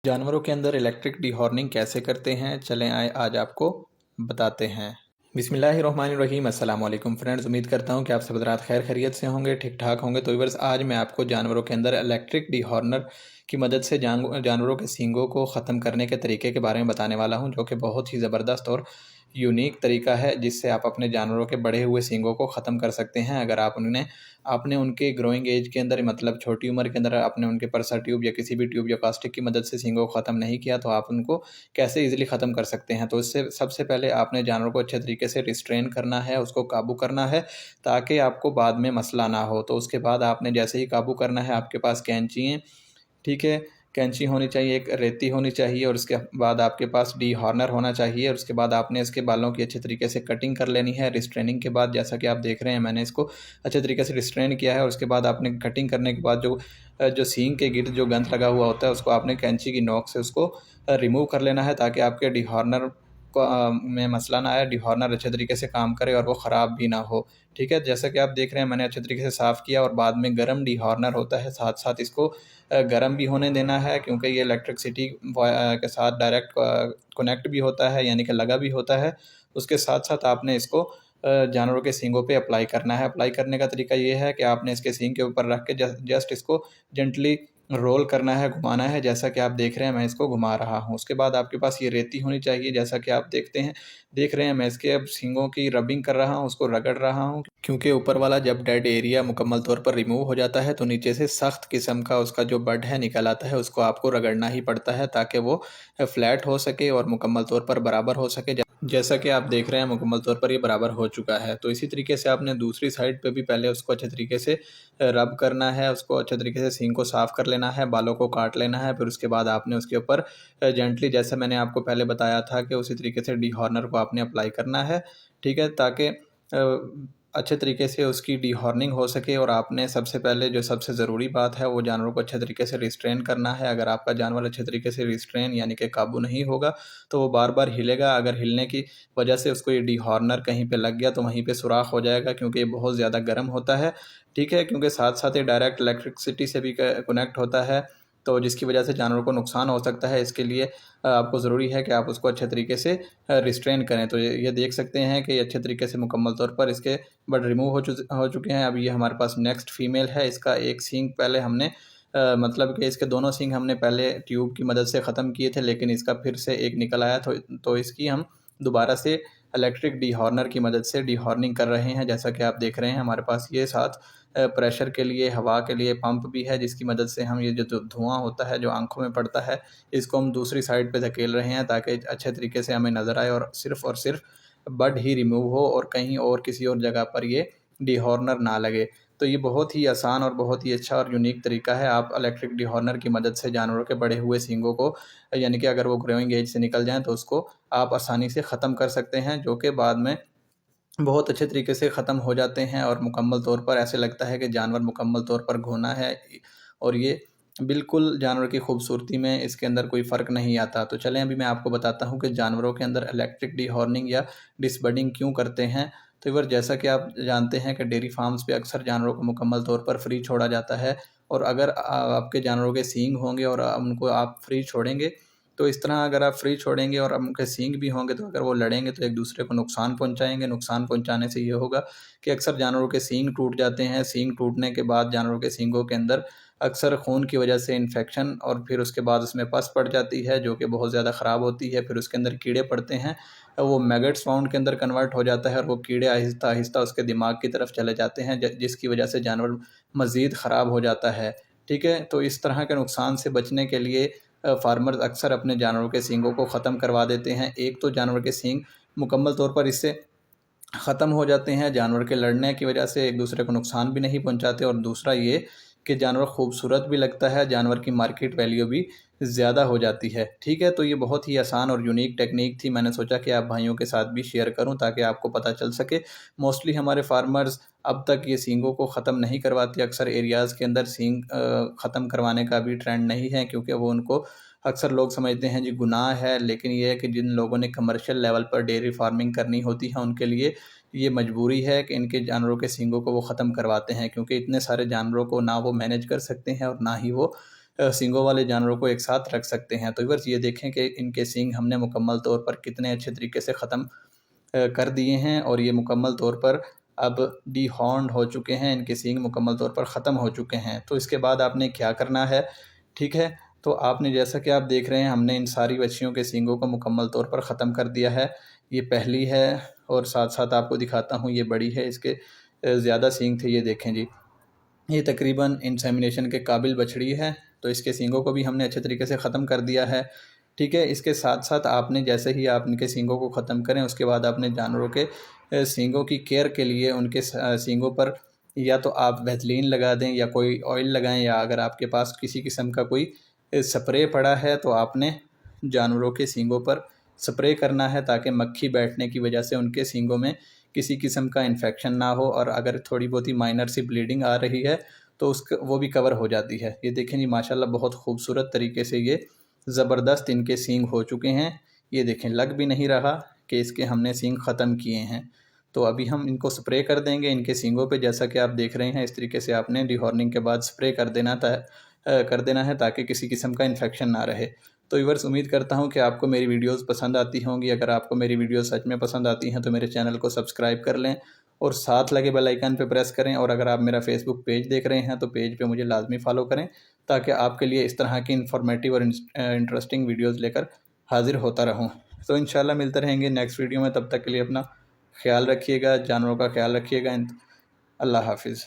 जानवरों के अंदर इलेक्ट्रिक डिहॉर्निंग कैसे करते हैं, चलें आए आज आपको बताते हैं। बिस्मिल्लाहिर्रहमानिर्रहीम। अस्सलाम वालेकुम फ्रेंड्स, उम्मीद करता हूं कि आप सब हज़रात खैर खैरियत से होंगे, ठीक ठाक होंगे। तो व्यूअर्स, आज मैं आपको जानवरों के अंदर इलेक्ट्रिक डिहॉर्नर की मदद से जानवरों के सींगों को ख़त्म करने के तरीके के बारे में बताने वाला हूं, जो कि बहुत ही ज़बरदस्त और यूनिक तरीका है जिससे आप अपने जानवरों के बढ़े हुए सींगों को ख़त्म कर सकते हैं। अगर आपने उनके ग्रोइंग एज के अंदर, मतलब छोटी उम्र के अंदर आपने उनके परसा ट्यूब या किसी भी ट्यूब या प्लास्टिक की मदद से सींगों को ख़त्म नहीं किया, तो आप उनको कैसे ईज़िली ख़त्म कर सकते हैं। तो इससे सबसे पहले आपने जानवर को अच्छे तरीके से रिस्ट्रेन करना है, उसको काबू करना है, ताकि आपको बाद में मसला ना हो। तो उसके बाद आपने जैसे ही काबू करना है, आपके पास कैंची हैं, ठीक है, कैंची होनी चाहिए, एक रेती होनी चाहिए, और उसके बाद आपके पास डीहॉर्नर होना चाहिए। और उसके बाद आपने इसके बालों की अच्छे तरीके से कटिंग कर लेनी है। रिस्ट्रेनिंग के बाद, जैसा कि आप देख रहे हैं, मैंने इसको अच्छे तरीके से रिस्ट्रेन किया है। और उसके बाद आपने कटिंग करने के बाद जो सींग के गिर्द जो गंद लगा हुआ होता है, उसको आपने कैंची की नोक से उसको रिमूव कर लेना है, ताकि आपके डीहॉर्नर में मसला ना आए, डीहॉर्नर अच्छे तरीके से काम करे और वो ख़राब भी ना हो। ठीक है, जैसा कि आप देख रहे हैं, मैंने अच्छे तरीके से साफ़ किया। और बाद में गर्म डीहॉर्नर होता है, साथ साथ इसको गर्म भी होने देना है, क्योंकि ये इलेक्ट्रिसिटी के साथ डायरेक्ट कनेक्ट भी होता है, यानी कि लगा भी होता है। उसके साथ साथ आपने इसको जानवरों के सींगों पे अप्लाई करना है। अप्लाई करने का तरीका ये है कि आपने इसके सींग के ऊपर रख के जस्ट इसको जेंटली रोल करना है, घुमाना है, जैसा कि आप देख रहे हैं मैं इसको घुमा रहा हूँ। उसके बाद आपके पास ये रेती होनी चाहिए, जैसा कि आप देख रहे हैं मैं इसके अब सींगों की रबिंग कर रहा हूँ, उसको रगड़ रहा हूँ, क्योंकि ऊपर वाला जब डेड एरिया मुकम्मल तौर पर रिमूव हो जाता है, तो नीचे से सख्त किस्म का उसका जो बड है निकल आता है। उसको आपको रगड़ना ही पड़ता है, ताकि वो फ्लैट हो सके और मुकम्मल तौर पर बराबर हो सके। जैसा कि आप देख रहे हैं, मुकम्मल तौर पर ये बराबर हो चुका है। तो इसी तरीके से आपने दूसरी साइड पे भी पहले उसको अच्छे तरीके से रब करना है, उसको अच्छे तरीके से सींग को साफ़ कर लेना है, बालों को काट लेना है। फिर उसके बाद आपने उसके ऊपर जेंटली, जैसे मैंने आपको पहले बताया था, कि उसी तरीके से डीहॉर्नर को आपने अप्लाई करना है, ठीक है, ताकि अच्छे तरीके से उसकी डीहॉर्निंग हो सके। और आपने सबसे पहले, जो सबसे ज़रूरी बात है, वो जानवरों को अच्छे तरीके से रिस्ट्रेन करना है। अगर आपका जानवर अच्छे तरीके से रिस्ट्रेन यानी कि काबू नहीं होगा, तो वो बार बार हिलेगा। अगर हिलने की वजह से उसको ये डीहॉर्नर कहीं पे लग गया, तो वहीं पे सुराख हो जाएगा, क्योंकि ये बहुत ज़्यादा गर्म होता है, ठीक है, क्योंकि साथ साथ ये डायरेक्ट इलेक्ट्रिसिटी से भी कनेक्ट होता है, तो जिसकी वजह से जानवरों को नुकसान हो सकता है। इसके लिए आपको ज़रूरी है कि आप उसको अच्छे तरीके से रिस्ट्रेन करें। तो ये देख सकते हैं कि अच्छे तरीके से मुकम्मल तौर पर इसके बड रिमूव हो चुके हैं। अब ये हमारे पास नेक्स्ट फीमेल है। इसका एक सींग पहले हमने मतलब कि इसके दोनों सींग हमने पहले ट्यूब की मदद से ख़त्म किए थे, लेकिन इसका फिर से एक निकल आया, तो इसकी हम दोबारा से इलेक्ट्रिक डीहॉर्नर की मदद से डीहॉर्निंग कर रहे हैं। जैसा कि आप देख रहे हैं, हमारे पास ये साथ प्रेशर के लिए, हवा के लिए पंप भी है, जिसकी मदद से हम ये जो धुआं होता है, जो आंखों में पड़ता है, इसको हम दूसरी साइड पे धकेल रहे हैं, ताकि अच्छे तरीके से हमें नज़र आए और सिर्फ बड ही रिमूव हो, और कहीं और किसी और जगह पर ये डीहॉर्नर ना लगे। तो ये बहुत ही आसान और बहुत ही अच्छा और यूनिक तरीका है। आप इलेक्ट्रिक डीहॉर्नर की मदद से जानवरों के बढ़े हुए सींगों को, यानी कि अगर वो ग्रोइंग एज से निकल जाएँ, तो उसको आप आसानी से ख़त्म कर सकते हैं, जो कि बाद में बहुत अच्छे तरीके से ख़त्म हो जाते हैं। और मुकम्मल तौर पर ऐसे लगता है कि जानवर मुकम्मल तौर पर घोना है, और ये बिल्कुल जानवर की खूबसूरती में इसके अंदर कोई फ़र्क नहीं आता। तो चलें, अभी मैं आपको बताता हूँ कि जानवरों के अंदर इलेक्ट्रिक डीहॉर्निंग या डिसबडिंग क्यों करते हैं। तो इवर जैसा कि आप जानते हैं कि डेयरी फार्म्स पे अक्सर जानवरों को मुकम्मल तौर पर फ्री छोड़ा जाता है। और अगर आपके जानवरों के सींग होंगे और उनको आप फ्री छोड़ेंगे, तो इस तरह अगर आप फ्री छोड़ेंगे और उनके सींग भी होंगे, तो अगर वो लड़ेंगे तो एक दूसरे को नुकसान पहुंचाएंगे। नुकसान पहुंचाने से ये होगा कि अक्सर जानवरों के सींग टूट जाते हैं। सींग टूटने के बाद जानवरों के सींगों के अंदर अक्सर खून की वजह से इन्फेक्शन, और फिर उसके बाद उसमें पस पड़ जाती है, जो कि बहुत ज़्यादा ख़राब होती है। फिर उसके अंदर कीड़े पड़ते हैं, वो मैगट्स माउंड के अंदर कन्वर्ट हो जाता है, और वो कीड़े आहिस्ता आहिस्ता उसके दिमाग की तरफ चले जाते हैं, जिसकी वजह से जानवर मज़ीद ख़राब हो जाता है। ठीक है, तो इस तरह के नुकसान से बचने के लिए फार्मर्स अक्सर अपने जानवरों के सींगों को ख़त्म करवा देते हैं। एक तो जानवर के सींग मुकम्मल तौर पर इससे ख़त्म हो जाते हैं, जानवर के लड़ने की वजह से एक दूसरे को नुकसान भी नहीं पहुंचाते, और दूसरा ये कि जानवर खूबसूरत भी लगता है, जानवर की मार्केट वैल्यू भी ज़्यादा हो जाती है। ठीक है, तो ये बहुत ही आसान और यूनिक टेक्निक थी। मैंने सोचा कि आप भाइयों के साथ भी शेयर करूं, ताकि आपको पता चल सके। मोस्टली हमारे फार्मर्स अब तक ये सींगों को ख़त्म नहीं करवाते। अक्सर एरियाज़ के अंदर सींग ख़त्म करवाने का भी ट्रेंड नहीं है, क्योंकि वो उनको अक्सर लोग समझते हैं जी गुनाह है। लेकिन ये है कि जिन लोगों ने कमर्शियल लेवल पर डेयरी फार्मिंग करनी होती है, उनके लिए ये मजबूरी है कि इनके जानवरों के सींगों को वो ख़त्म करवाते हैं, क्योंकि इतने सारे जानवरों को ना वो मैनेज कर सकते हैं और ना ही वो सींगों वाले जानवरों को एक साथ रख सकते हैं। तो व्यूअर्स ये देखें कि इनके सींग हमने मुकम्मल तौर पर कितने अच्छे तरीके से ख़त्म कर दिए हैं और ये मुकम्मल तौर पर अब डीहॉर्न्ड हो चुके हैं, इनके सींग मुकम्मल तौर पर ख़त्म हो चुके हैं। तो इसके बाद आपने क्या करना है, ठीक है, तो आपने जैसा कि आप देख रहे हैं हमने इन सारी बच्चियों के सींगों को मुकम्मल तौर पर ख़त्म कर दिया है। ये पहली है और साथ साथ आपको दिखाता हूँ ये बड़ी है, इसके ज़्यादा सींग थे। ये देखें जी, ये तकरीबन इंसेमिनेशन के काबिल बछड़ी है, तो इसके सींगों को भी हमने अच्छे तरीके से ख़त्म कर दिया है, ठीक है। इसके साथ साथ आपने जैसे ही आप इनके सींगों को ख़त्म करें उसके बाद आपने जानवरों के सींगों की केयर के लिए उनके सींगों पर या तो आप वैसलीन लगा दें या कोई ऑयल लगाएं, या अगर आपके पास किसी किस्म का कोई स्प्रे पड़ा है तो आपने जानवरों के सींगों पर स्प्रे करना है, ताकि मक्खी बैठने की वजह से उनके सींगों में किसी किस्म का इन्फेक्शन ना हो, और अगर थोड़ी बहुत ही माइनर सी ब्लीडिंग आ रही है तो वो भी कवर हो जाती है। ये देखें जी, माशाल्लाह बहुत खूबसूरत तरीके से ये ज़बरदस्त इनके सींग हो चुके हैं। ये देखें, लग भी नहीं रहा कि इसके हमने सींग ख़त्म किए हैं। तो अभी हम इनको स्प्रे कर देंगे इनके सींगों पे, जैसा कि आप देख रहे हैं। इस तरीके से आपने डीहॉर्निंग के बाद स्प्रे कर देना है ताकि किसी किस्म का इन्फेक्शन ना रहे। तो व्यूअर्स, उम्मीद करता हूँ कि आपको मेरी वीडियोस पसंद आती होंगी। अगर आपको मेरी वीडियोस सच में पसंद आती हैं तो मेरे चैनल को सब्सक्राइब कर लें और साथ लगे बेल आइकन पे प्रेस करें। और अगर आप मेरा फेसबुक पेज देख रहे हैं तो पेज पे मुझे लाजमी फॉलो करें, ताकि आपके लिए इस तरह की इंफॉर्मेटिव और इंटरेस्टिंग वीडियोज़ लेकर हाजिर होता रहूँ। तो इंशाल्लाह मिलते रहेंगे नेक्स्ट वीडियो में। तब तक के लिए अपना ख्याल रखिएगा, जानवरों का ख्याल रखिएगा। अल्लाह हाफिज़।